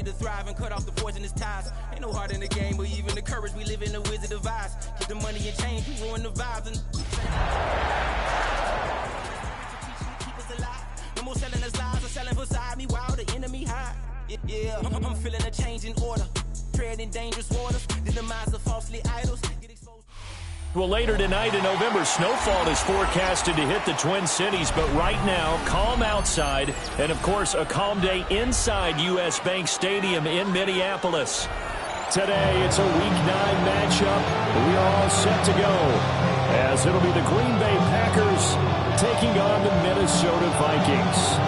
ability to thrive and cut off the poisonous ties. Ain't no heart in the game, but even the courage we live in the wizard of Oz. Get the money and change, we ruin the vibes and keep us alive. No more selling us lies or selling beside me while the enemy hide. Yeah, I'm feeling a change in order. Treading dangerous waters, the demise of falsely idols. Well, later tonight in November, snowfall is forecasted to hit the Twin Cities, but right now, calm outside, and of course, a calm day inside U.S. Bank Stadium in Minneapolis. Today, it's a Week 9 matchup. We are all set to go, as it'll be the Green Bay Packers taking on the Minnesota Vikings.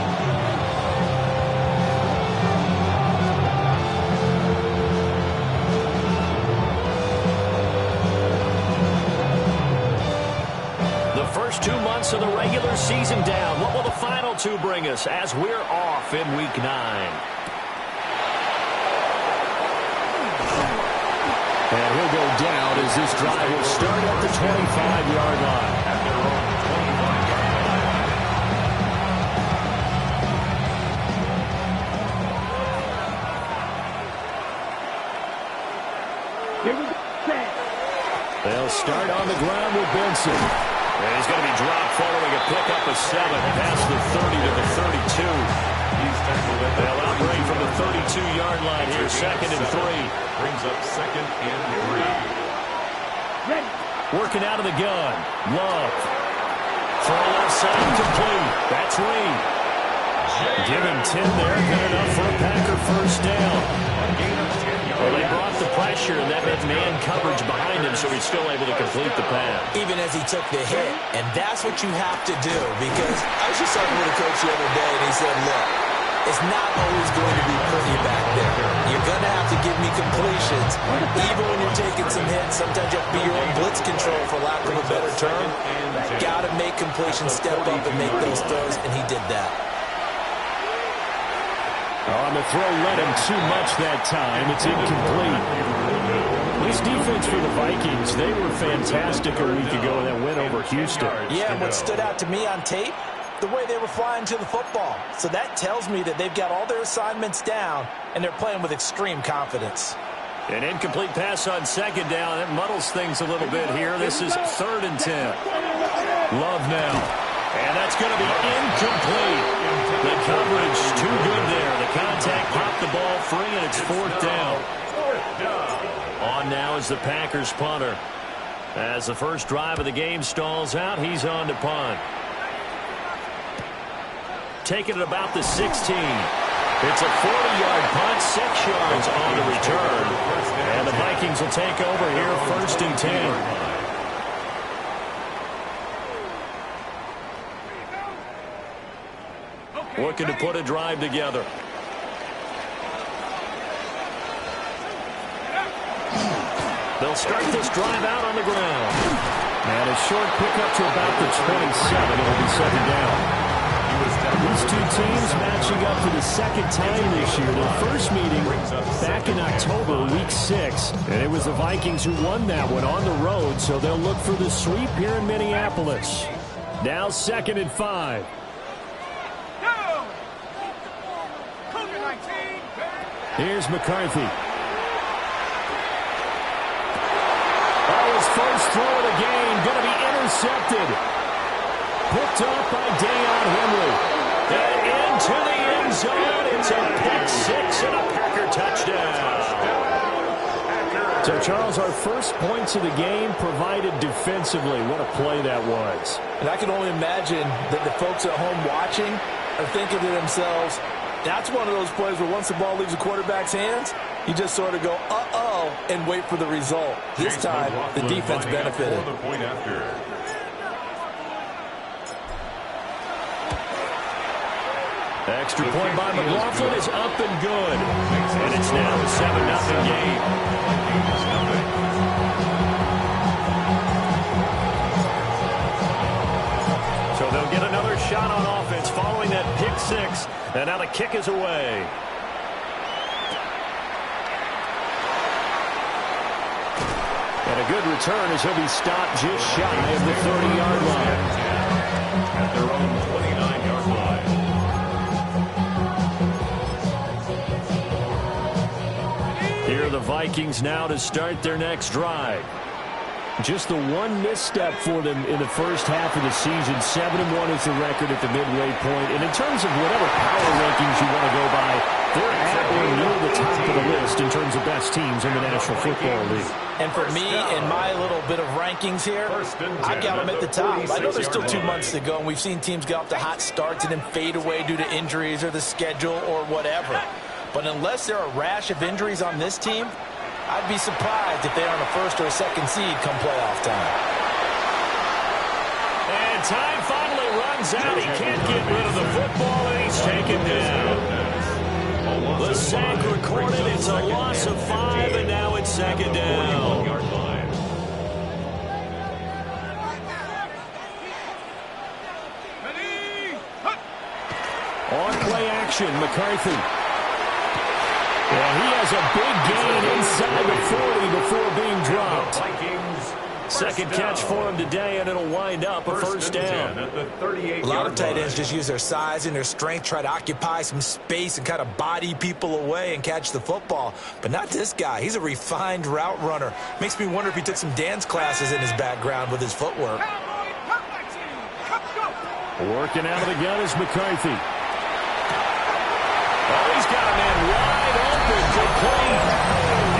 First 2 months of the regular season down. What will the final two bring us as we're off in Week 9? And he'll go down as this drive will start at the 25-yard line. They'll start on the ground with Benson. And he's going to be dropped following a pickup of 7 past the 30 to the 32. They'll operate from the 32-yard line here, 2nd and 3. Brings up 2nd and 3. Working out of the gun. Love. Throw left side complete. That's Reed. Give him 10 there. Good enough for a Packer first down. Well, they brought the pressure, and that meant man coverage behind him, so he's still able to complete the pass. Even as he took the hit, and that's what you have to do, because I was just talking with a coach the other day, and he said, look, it's not always going to be pretty back there. You're going to have to give me completions. Even when you're taking some hits, sometimes you have to be your own blitz control, for lack of a better term. Got to make completions, step up and make those throws, and he did that. On the throw, led him too much that time. It's incomplete. This defense for the Vikings, they were fantastic a week ago in that win over Houston. Yeah, and what stood out to me on tape, the way they were flying to the football. So that tells me that they've got all their assignments down, and they're playing with extreme confidence. An incomplete pass on 2nd down. That muddles things a little bit here. This is 3rd and 10. Love now. And that's going to be incomplete. The coverage too good there. The contact popped the ball free, and it's 4th down. On now is the Packers punter. As the first drive of the game stalls out, he's on to punt. Taking it about the 16. It's a 40-yard punt, 6 yards on the return. And the Vikings will take over here 1st and 10. Looking to put a drive together. They'll start this drive out on the ground. And a short pickup to about the 27. It'll be 2nd down. These two teams matching up for the 2nd time this year. Their first meeting back in October, week 6. And it was the Vikings who won that one on the road, so they'll look for the sweep here in Minneapolis. Now 2nd and 5. Here's McCarthy. Oh, his first throw of the game going to be intercepted. Picked off by Deion Henry. And into the end zone. It's a pick 6 and a Packer touchdown. So, Charles, our first points of the game provided defensively. What a play that was. And I can only imagine that the folks at home watching are thinking to themselves, that's one of those plays where once the ball leaves the quarterback's hands, you just sort of go, uh-oh, and wait for the result. This time, the defense benefited. Extra point by McLaughlin is up and good. And it's now a 7-0 game. So they'll get another shot on offense following that pick 6. And now the kick is away. And a good return as he'll be stopped just shy of the 30-yard line. At their own 29-yard line. Here are the Vikings now to start their next drive. Just the one misstep for them in the first half of the season. 7-1 is the record at the midway point. And in terms of whatever power rankings you want to go by, they're at or near the top of the list in terms of best teams in the National Football League. And for me, in my little bit of rankings here, I've got them at the top. I know there's still 2 months to go, and we've seen teams get off to hot starts and then fade away due to injuries or the schedule or whatever. But unless there are a rash of injuries on this team, I'd be surprised if they aren't a first or a second seed come playoff time. And time finally runs out. He can't get rid of the football, and he's taken down. The sack recorded. It's a loss of 5, and now it's second down. On play action, McCarthy. Well, he has a big gain inside the 40 before being dropped. Second catch for him today, and it'll wind up a first down. A lot of tight ends just use their size and their strength, try to occupy some space and kind of body people away and catch the football. But not this guy. He's a refined route runner. Makes me wonder if he took some dance classes in his background with his footwork. Working out of the gun is McCarthy. Oh, he's got a man wide open, complete.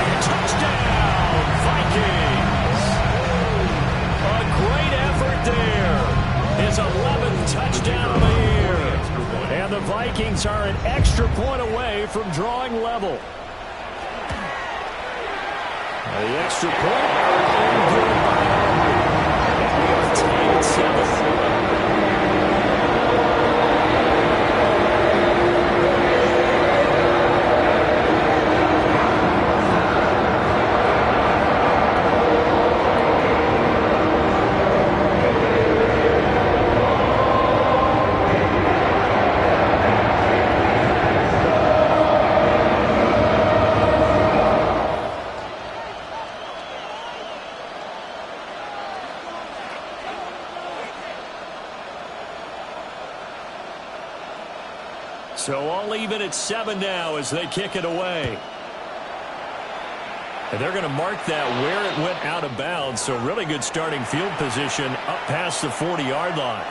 And touchdown, Vikings. A great effort there. His 11th touchdown of the year. And the Vikings are an extra point away from drawing level. The extra point. And we are tied at 7. So all even at 7 now as they kick it away. And they're going to mark that where it went out of bounds. So really good starting field position up past the 40-yard line.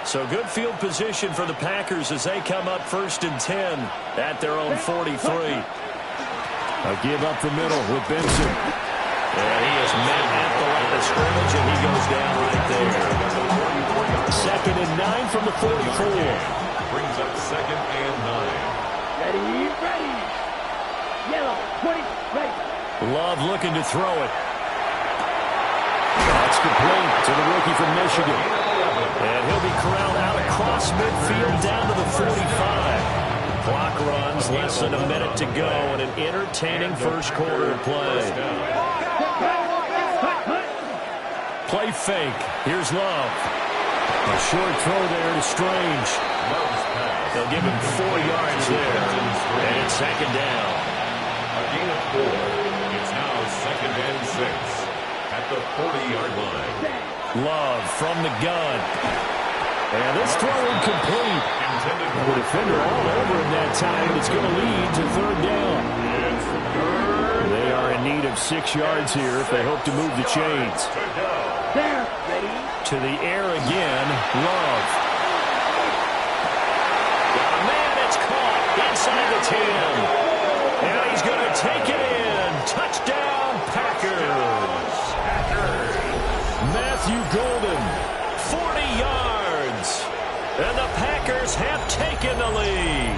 So good field position for the Packers as they come up 1st and 10 at their own 43. A give up the middle with Benson. And he is met at the line of scrimmage, and he goes down right there. 2nd and 9 from the 44. Brings up 2nd and 9. Ready. Yellow, 20, ready. Love looking to throw it. That's complete to the rookie from Michigan. And he'll be corralled out across midfield down to the 45. Clock runs, less than a minute to go, and an entertaining first quarter of play. Play fake. Here's Love. A short throw there to Strange. They'll give him 4 yards there. And it's 2nd down. A gain of 4. It's now 2nd and 6 at the 40-yard line. Love from the gun. And this throw incomplete. The defender all over him that time, and it's going to lead to 3rd down. They are in need of 6 yards here if they hope to move the chains. To the air again, Love. Got a man, it's caught inside the 10. And he's going to take it in. Touchdown, Packers. Matthew Golden, 40 yards. And the Packers have taken the lead.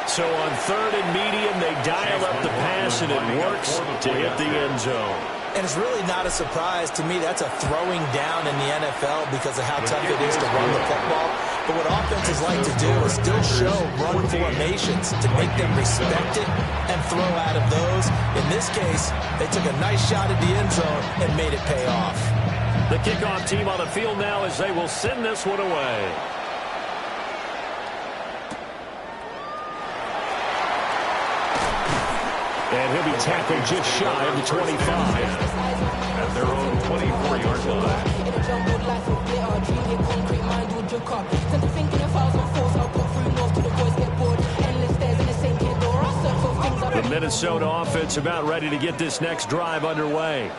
So on 3rd and medium, they dial up the pass, and it works to hit the end zone. And it's really not a surprise to me. That's a throwing down in the NFL because of how tough it is to run the football. But what offenses like to do is still show run formations to make them respect it and throw out of those. In this case, they took a nice shot at the end zone and made it pay off. The kickoff team on the field now as they will send this one away. And he'll be tackled just shy of the 25. At their own 24-yard line. The Minnesota offense about ready to get this next drive underway.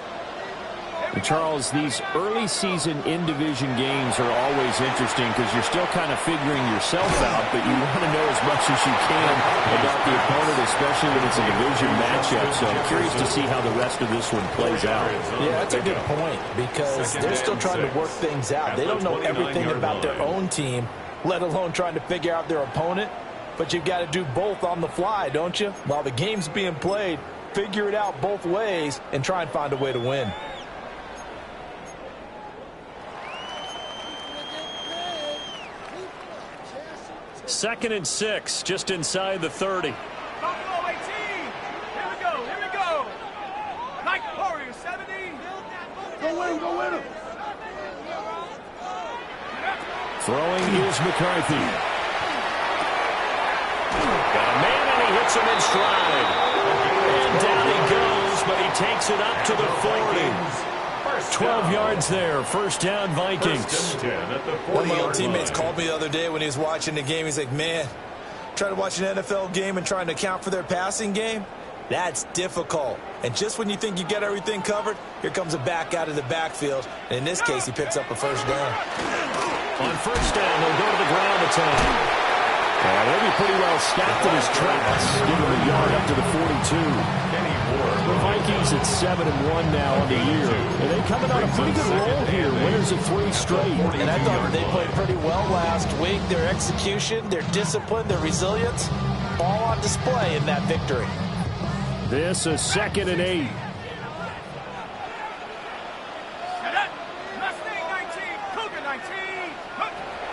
And Charles, these early season in-division games are always interesting because you're still kind of figuring yourself out, but you want to know as much as you can about the opponent, especially when it's a division matchup. So I'm curious to see how the rest of this one plays out. Yeah, that's a good point because they're still trying to work things out. They don't know everything about their own team, let alone trying to figure out their opponent. But you've got to do both on the fly, don't you? While the game's being played, figure it out both ways and try and find a way to win. Second and 6, just inside the 30. Buffalo 18. Here we go. Like Warriors 70. Go win him. Throwing is McCarthy. Got a man and he hits him in stride. And down he goes, but he takes it up to the 40. 12 yards there, first down Vikings. One of my old teammates called me the other day when he was watching the game. He's like, man, trying to watch an NFL game and trying to account for their passing game, that's difficult. And just when you think you get everything covered, here comes a back out of the backfield. And in this case, he picks up a first down. On first down, they'll go to the ground attack. They'll be pretty well stacked in his tracks. Give him a yard up to the 42. The Vikings at 7-1 now on the year. And they coming on a pretty good roll here. Winners of 3 straight. And I thought they played pretty well last week. Their execution, their discipline, their resilience, all on display in that victory. This is 2nd and 8.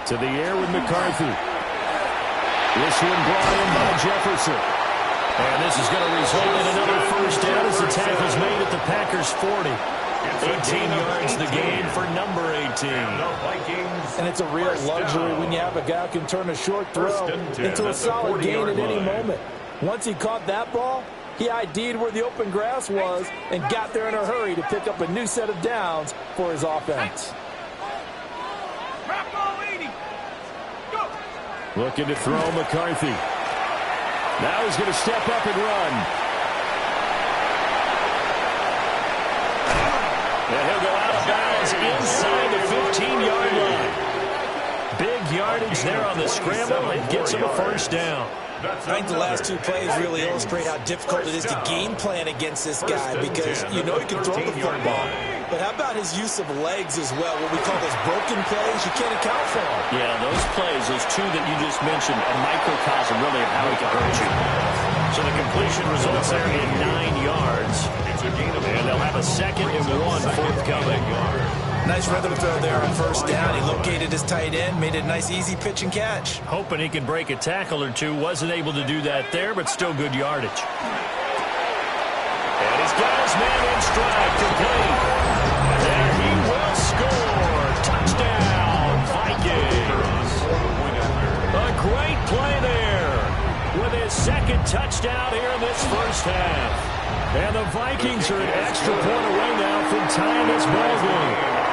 To the air with McCarthy. This one brought in by Jefferson. And this is going to result in another first down as the tackle's made at the Packers' 40. 18 yards the gain for number 18. And it's a real luxury when you have a guy who can turn a short throw into a solid gain at any moment. Once he caught that ball, he ID'd where the open grass was and got there in a hurry to pick up a new set of downs for his offense. Looking to throw McCarthy. Now he's going to step up and run. And he'll go out of bounds inside the 15-yard line. Big yardage there on the scramble and gets him a first down. I think the last 2 plays really illustrate how difficult it is to game plan against this guy because you know he can throw the football. But how about his use of legs as well, what we call those broken plays? You can't account for them. Yeah, those plays, those 2 that you just mentioned, a microcosm really of how he can hurt you. So the completion results there in 9 yards. And they'll have a 2nd and 1 forthcoming. Nice rhythm throw there on first down. He located his tight end, made it a nice easy pitch and catch. Hoping he can break a tackle or 2. Wasn't able to do that there, but still good yardage. And he's got his man in stride, complete. And he will score. Touchdown, Vikings. A great play there with his 2nd touchdown here in this first half. And the Vikings are an extra point away now from tying this ball game.